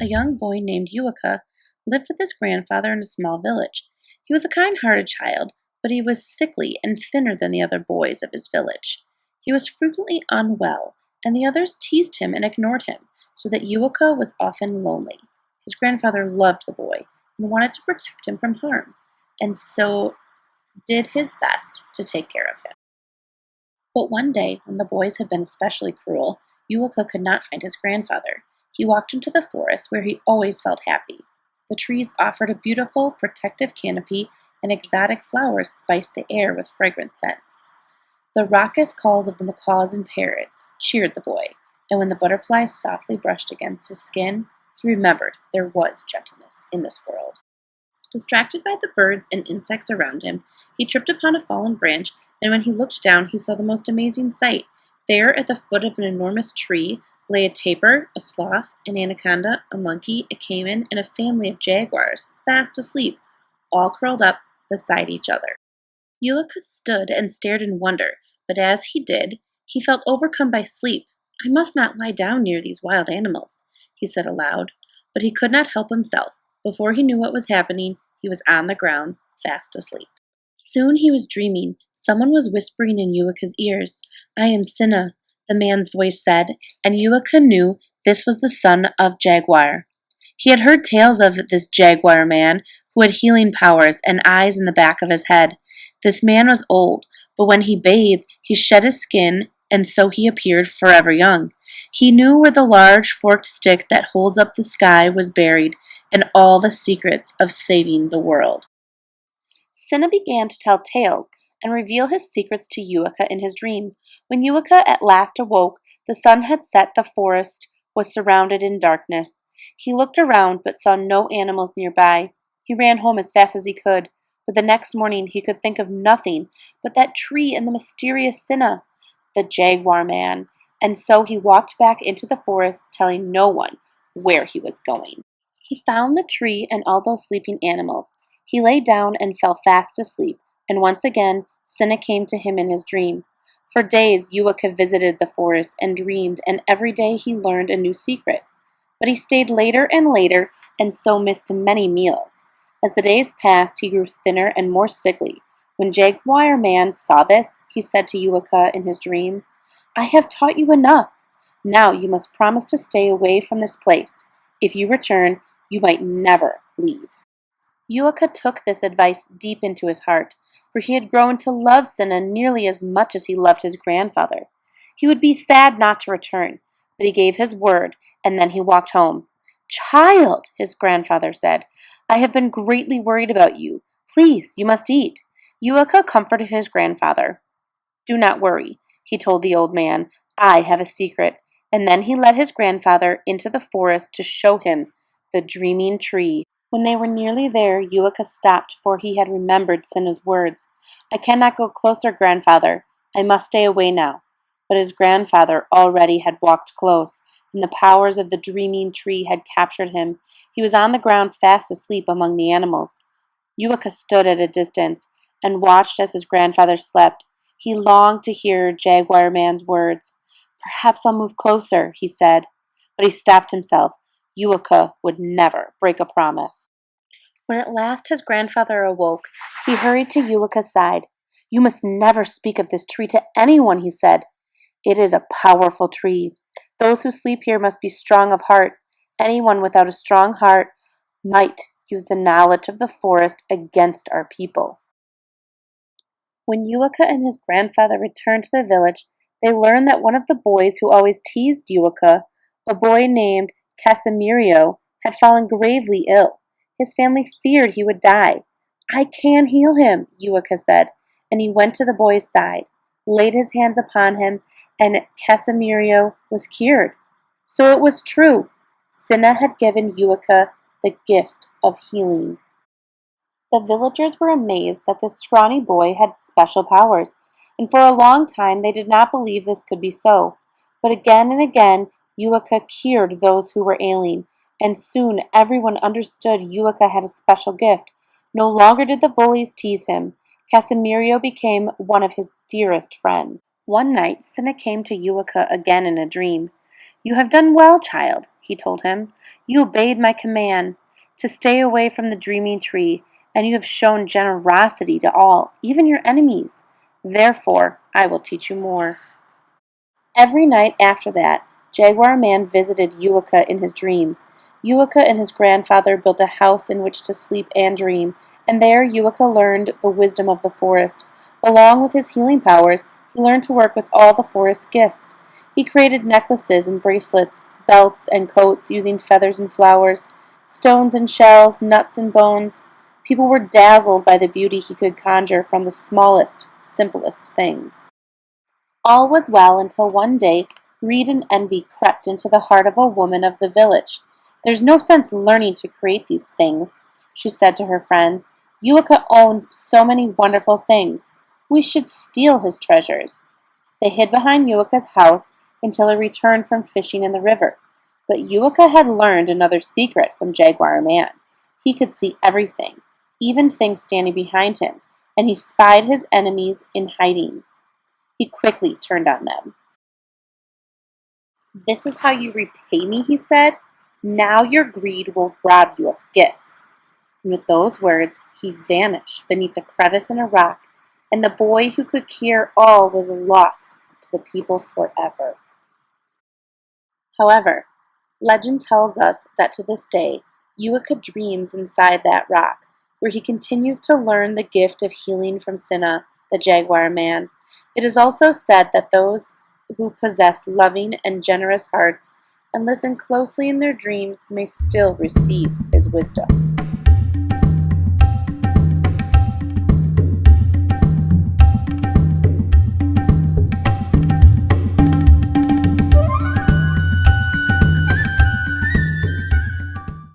a young boy named Yuaka lived with his grandfather in a small village. He was a kind-hearted child, but he was sickly and thinner than the other boys of his village. He was frequently unwell, and the others teased him and ignored him, so that Yuaka was often lonely. His grandfather loved the boy and wanted to protect him from harm, and so did his best to take care of him. But one day, when the boys had been especially cruel, Yuaka could not find his grandfather. He walked into the forest where he always felt happy. The trees offered a beautiful, protective canopy, and exotic flowers spiced the air with fragrant scents. The raucous calls of the macaws and parrots cheered the boy, and when the butterflies softly brushed against his skin, he remembered there was gentleness in this world. Distracted by the birds and insects around him, he tripped upon a fallen branch, and when he looked down, he saw the most amazing sight. There, at the foot of an enormous tree, lay a tapir, a sloth, an anaconda, a monkey, a caiman, and a family of jaguars, fast asleep, all curled up beside each other. Yuaka stood and stared in wonder, but as he did, he felt overcome by sleep. "I must not lie down near these wild animals," he said aloud, but he could not help himself. Before he knew what was happening, he was on the ground, fast asleep. Soon he was dreaming. Someone was whispering in Yuaka's ears. "I am Sinna," the man's voice said, and Yuaka knew this was the son of Jaguar. He had heard tales of this Jaguar man who had healing powers and eyes in the back of his head. This man was old, but when he bathed, he shed his skin, and so he appeared forever young. He knew where the large forked stick that holds up the sky was buried, and all the secrets of saving the world. Sinna began to tell tales and reveal his secrets to Yuaka in his dream. When Yuaka at last awoke, the sun had set, the forest was surrounded in darkness. He looked around but saw no animals nearby. He ran home as fast as he could, but the next morning he could think of nothing but that tree and the mysterious Sinna, the Jaguar man, and so he walked back into the forest, telling no one where he was going. He found the tree and all those sleeping animals. He lay down and fell fast asleep, and once again Sinna came to him in his dream. For days Yuaka visited the forest and dreamed, and every day he learned a new secret. But he stayed later and later, and so missed many meals. As the days passed, he grew thinner and more sickly. When Jaguar Man saw this, he said to Yuaka in his dream, "I have taught you enough. Now you must promise to stay away from this place. If you return, you might never leave." Yuaka took this advice deep into his heart, for he had grown to love Sinna nearly as much as he loved his grandfather. He would be sad not to return, but he gave his word, and then he walked home. "Child," his grandfather said, "I have been greatly worried about you. Please, you must eat." Yuaka comforted his grandfather. "Do not worry," he told the old man. "I have a secret." And then he led his grandfather into the forest to show him the dreaming tree. When they were nearly there, Yuaka stopped, for he had remembered Sinna's words. "I cannot go closer, grandfather. I must stay away now." But his grandfather already had walked close, and the powers of the dreaming tree had captured him. He was on the ground fast asleep among the animals. Yuaka stood at a distance and watched as his grandfather slept. He longed to hear Jaguar Man's words. "Perhaps I'll move closer," he said, but he stopped himself. Yuaka would never break a promise. When at last his grandfather awoke, he hurried to Yuaka's side. "You must never speak of this tree to anyone," he said. "It is a powerful tree. Those who sleep here must be strong of heart. Anyone without a strong heart might use the knowledge of the forest against our people." When Yuaka and his grandfather returned to the village, they learned that one of the boys who always teased Yuaka, a boy named Casimirio, had fallen gravely ill. His family feared he would die. "I can heal him," Yuaka said, and he went to the boy's side, laid his hands upon him, and Casimirio was cured. So it was true. Sinna had given Yuaka the gift of healing. The villagers were amazed that this scrawny boy had special powers, and for a long time they did not believe this could be so. But again and again, Yuaka cured those who were ailing, and soon everyone understood Yuaka had a special gift. No longer did the bullies tease him. Casimirio became one of his dearest friends. One night, Sinna came to Yuaka again in a dream. "You have done well, child," he told him. "You obeyed my command to stay away from the dreaming tree, and you have shown generosity to all, even your enemies. Therefore, I will teach you more." Every night after that, Jaguar Man visited Uica in his dreams. Uica and his grandfather built a house in which to sleep and dream, and there Uica learned the wisdom of the forest. Along with his healing powers, he learned to work with all the forest's gifts. He created necklaces and bracelets, belts and coats using feathers and flowers, stones and shells, nuts and bones. People were dazzled by the beauty he could conjure from the smallest, simplest things. All was well until one day greed and envy crept into the heart of a woman of the village. "There's no sense learning to create these things," she said to her friends. "Uica owns so many wonderful things. We should steal his treasures." They hid behind Uica's house until he returned from fishing in the river. But Uica had learned another secret from Jaguar Man. He could see everything, even things standing behind him, and he spied his enemies in hiding. He quickly turned on them. "This is how you repay me," he said. "Now your greed will rob you of gifts." And with those words, he vanished beneath a crevice in a rock, and the boy who could cure all was lost to the people forever. However, legend tells us that to this day, Uica dreams inside that rock, where he continues to learn the gift of healing from Sinna, the Jaguar Man. It is also said that those who possess loving and generous hearts and listen closely in their dreams may still receive his wisdom.